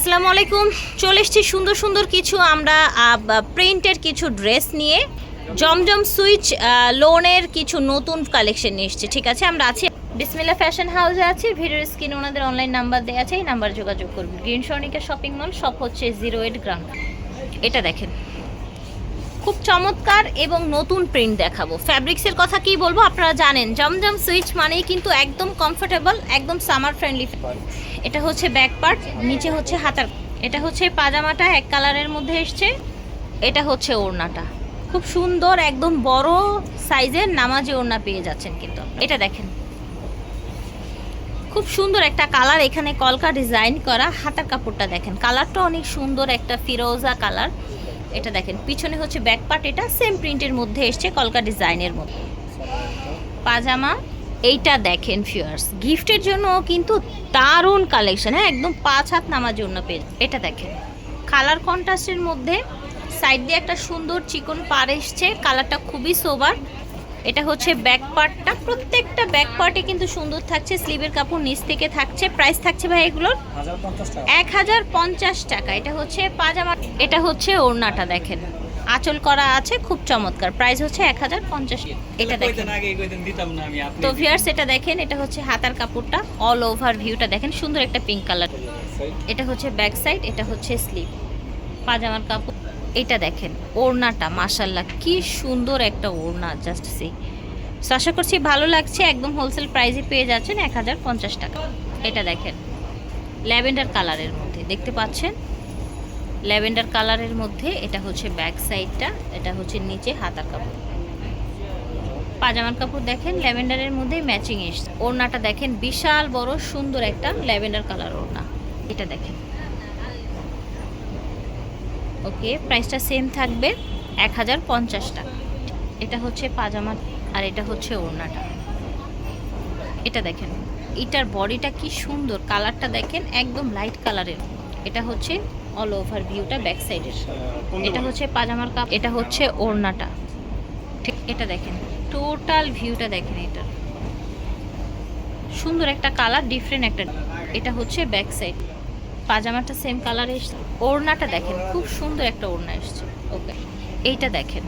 আসসালামু আলাইকুম। চলে এসেছি সুন্দর সুন্দর কিছু আমরা প্রিন্টের কিছু ড্রেস নিয়ে। জমজম সুইচ লোনের কিছু নতুন কালেকশন নিয়ে এসেছি। ঠিক আছে, আমরা আছি বিসমিল্লাহ ফ্যাশন হাউসে আছি। ভিডিওর স্ক্রিনে ওনাদের অনলাইন নাম্বার দেওয়া আছে, এই নাম্বার যোগাযোগ করবেন। Green Swarnika shopping mall, shop হচ্ছে 08 গ্রাউন্ড। এটা দেখেন, খুব চমৎকার এবং নতুন প্রিন্ট দেখাবো। ফ্যাব্রিক্সের কথা কি বলবো, আপনারা জানেন জমজম সুইচ মানেই কিন্তু একদম কমফোর্টেবল, একদম সামার ফ্রেন্ডলি। এটা হচ্ছে ব্যাক পার্ট, নিচে হচ্ছে হাতার। এটা হচ্ছে পাজামাটা এক কালারের মধ্যে এসছে। এটা হচ্ছে ওড়নাটা, খুব সুন্দর একদম বড় সাইজের নামাজি ওড়না পেয়ে যাচ্ছেন। কিন্তু এটা দেখেন, খুব সুন্দর একটা কালার, এখানে কলকা ডিজাইন করা। হাতার কাপড়টা দেখেন, কালারটা অনেক সুন্দর, একটা ফিরোজা কালার। এটা দেখেন, পিছনে হচ্ছে ব্যাক পার্ট, এটা সেম প্রিন্টের মধ্যে এসছে, কলকা ডিজাইনের মধ্যে। পাজামা এইটা দেখেন ফিয়ার্স, গিফটের জন্য কিন্তু দারুণ কালেকশন। হ্যাঁ, একদম 5 হাত নামার জন্য পেজ। এটা দেখেন, কালার কন্ট্রাস্টের মধ্যে সাইড দিয়ে একটা সুন্দর চিকন পার এসছে, কালারটা খুবই সোবার। এটা হচ্ছে ব্যাক পার্টটা, প্রত্যেকটা ব্যাক পার্টে কিন্তু সুন্দর থাকছে। স্লিভের কাপড় নিচ থেকে থাকছে। প্রাইস থাকছে ভাই এগুলোর 1050 টাকা। এটা হচ্ছে পাজামা, এটা হচ্ছে ওড়নাটা দেখেন, আঁচল করা আছে, খুব চমৎকার। প্রাইস হচ্ছে 1050। এটা দেখেন তো ভিউয়ার্স, এটা দেখেন, এটা হচ্ছে হাতার কাপড়টা, অল ওভার ভিউটা দেখেন, সুন্দর একটা পিঙ্ক কালার। এটা হচ্ছে ব্যাক সাইড, এটা হচ্ছে স্লিভ। পাজামার কাপড় এটা দেখেন, ওড়নাটা মাশাআল্লাহ কি সুন্দর একটা ওড়না, জাস্ট সি। সো আশা করছি ভালো লাগছে, একদম হোলসেল প্রাইসে পেয়ে যাচ্ছেন 1050 টাকা। এটা দেখেন ল্যাভেন্ডার কালারের মধ্যে, দেখতে পাচ্ছেন ল্যাভেন্ডার কালারের মধ্যে। এটা হচ্ছে ব্যাক সাইডটা, এটা হচ্ছে নিচে হাতার কাপড়। পাজামার কাপড় দেখেন ল্যাভেন্ডারের মধ্যে ম্যাচিং এসছে। ওড়নাটা দেখেন, বিশাল বড় সুন্দর একটা ল্যাভেন্ডার কালার ওড়না। এটা দেখেন, ওকে, প্রাইসটা সেম থাকবে 1050 টাকা। এটা হচ্ছে পাজামা, আর এটা হচ্ছে ওড়নাটা। এটা দেখেন, এটার বডিটা কি সুন্দর, কালারটা দেখেন একদম লাইট কালারের। এটা হচ্ছে অল ওভার ভিউটা ব্যাক সাইডের। এটা হচ্ছে পাজামার কাপ, এটা হচ্ছে ওড়নাটা। ঠিক, এটা দেখেন টোটাল ভিউটা দেখেন, এটা সুন্দর একটা কালার, ডিফারেন্ট একটা। এটা হচ্ছে ব্যাক সাইড, পাজামাটা সেম কালার এসছে। ওড়নাটা দেখেন, খুব সুন্দর একটা ওড়না এসছে। ওকে, এইটা দেখেন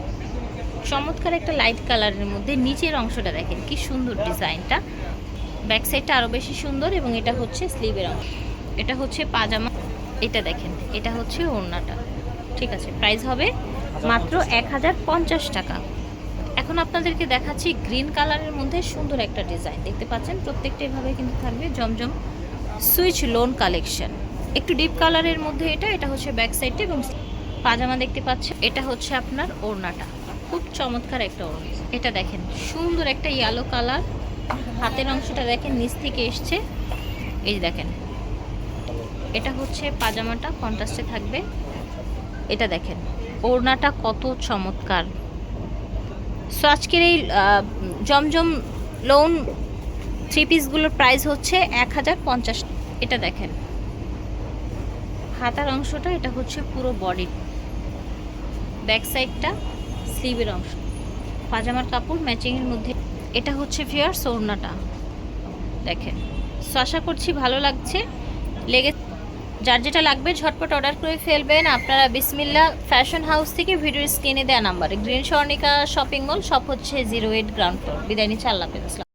চমৎকার একটা লাইট কালারের মধ্যে। নিচের অংশটা দেখেন কি সুন্দর ডিজাইনটা, ব্যাক সাইডটা আরও বেশি সুন্দর। এবং এটা হচ্ছে স্লিভের অংশ, এটা হচ্ছে পাজামা। এটা দেখেন, এটা হচ্ছে ওড়নাটা। ঠিক আছে, প্রাইস হবে মাত্র 1050 টাকা। এখন আপনাদেরকে দেখাচ্ছি গ্রিন কালারের মধ্যে সুন্দর একটা ডিজাইন, দেখতে পাচ্ছেন প্রত্যেকটা এভাবে কিন্তু থাকবে। জমজম সুইচ লোন কালেকশন, একটু ডিপ কালারের মধ্যে। এটা হচ্ছে ব্যাক সাইডটা এবং পাজামা দেখতে পাচ্ছেন। এটা হচ্ছে আপনার ওড়নাটা, খুব চমৎকার একটা ওড়না। এটা দেখেন সুন্দর একটা ইয়েলো কালার, হাতের অংশটা দেখেন নিচ থেকে এসছে। এই দেখেন, এটা হচ্ছে পাজামাটা, কন্ট্রাস্টে থাকবে। এটা দেখেন ওড়নাটা কত চমৎকার। সো আজকের এই জমজম লোন থ্রি পিসগুলোর প্রাইস হচ্ছে 1050। এটা দেখেন হাতার অংশটা, এটা হচ্ছে পুরো বডি, ব্যাক সাইডটা স্লিভের অংশ, পাজামার কাপড় ম্যাচিংয়ের মধ্যে। এটা হচ্ছে ভিউয়ার্স ওড়নাটা দেখেন। সো আশা করছি ভালো লাগছে, যার যেটা লাগবে ঝটপট অর্ডার করে ফেলবেন আপনারা বিসমিল্লাহ ফ্যাশন হাউস থেকে। ভিডিওর স্ক্রিনে দেওয়া নাম্বারে green Swarnika shopping mall, shop হচ্ছে 08 গ্রাউন্ড ফ্লোর। বিদায় নিচ্ছি, আল্লাহ হাফেজ।